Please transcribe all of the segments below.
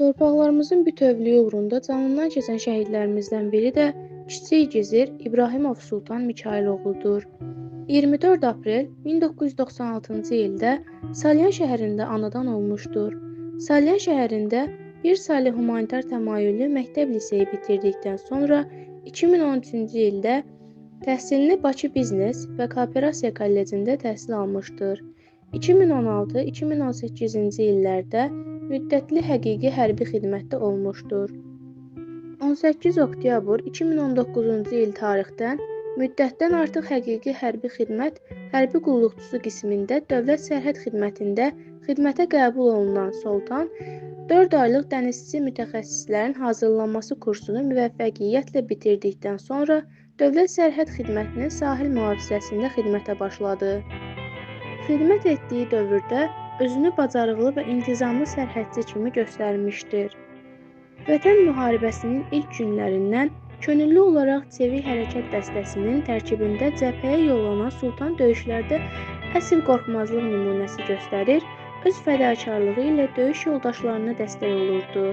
Torpaqlarımızın bütövlüyü uğrunda canından keçən şəhidlərimizdən biri də Kiçik Gizir İbrahimov Sultan Mikayıloğludur. 24 aprel 1996-cı ildə Salyan şəhərində anadan olmuşdur. Salyan şəhərində bir saylı humanitar təmayüllü məktəb liseyi bitirdikdən sonra 2013-cü ildə təhsilini Bakı Biznes və Kooperasiya Kollecində təhsil almışdır. 2016-2018-ci illərdə müddətli həqiqi hərbi xidmətdə olmuşdur. 18 oktyabr 2019-cu il tarixdən müddətdən artıq həqiqi hərbi xidmət hərbi qulluqçusu qismində Dövlət Sərhəd Xidmətində xidmətə qəbul olunan Sultan 4 aylıq dənizçi mütəxəssislərin hazırlanması kursunu müvəffəqiyyətlə bitirdikdən sonra Dövlət Sərhəd Xidmətinin sahil mühafizəsində xidmətə başladı. Xidmət etdiyi dövrdə özünü bacarıqlı və intizamlı sərhədçi kimi göstərmişdir. Vətən müharibəsinin ilk günlərindən könüllü olaraq Çevik Hərəkat dəstəsinin tərkibində cəbhəyə yollanan Sultan döyüşlərdə əsl qorxmazlıq nümunəsi göstərir, öz fədakarlığı ilə döyüş yoldaşlarına dəstək olurdu.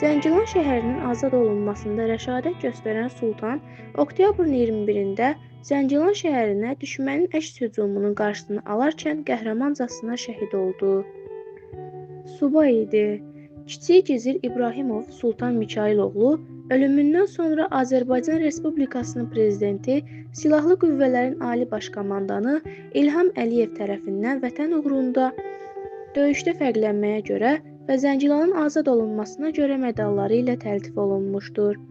Zəngilan şəhərinin azad olunmasında rəşadət göstərən Sultan, oktyabrın 21-də Zəngilan şəhərinə düşmənin əks hücumunun qarşısını alarkən qəhrəmancasına şəhid oldu. Subay idi. Kiçik Gizir İbrahimov Sultan Mikayıloğlu ölümündən sonra Azərbaycan Respublikasının prezidenti, Silahlı Qüvvələrin Ali Baş Komandanı İlham Əliyev tərəfindən vətən uğrunda döyüşdə fərqlənməyə görə və Zəngilanın azad olunmasına görə medalları ilə təltif olunmuşdur.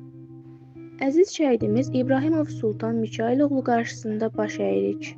Əziz şəhidimiz İbrahimov Sultan Mikayıloğlu qarşısında baş əyirik.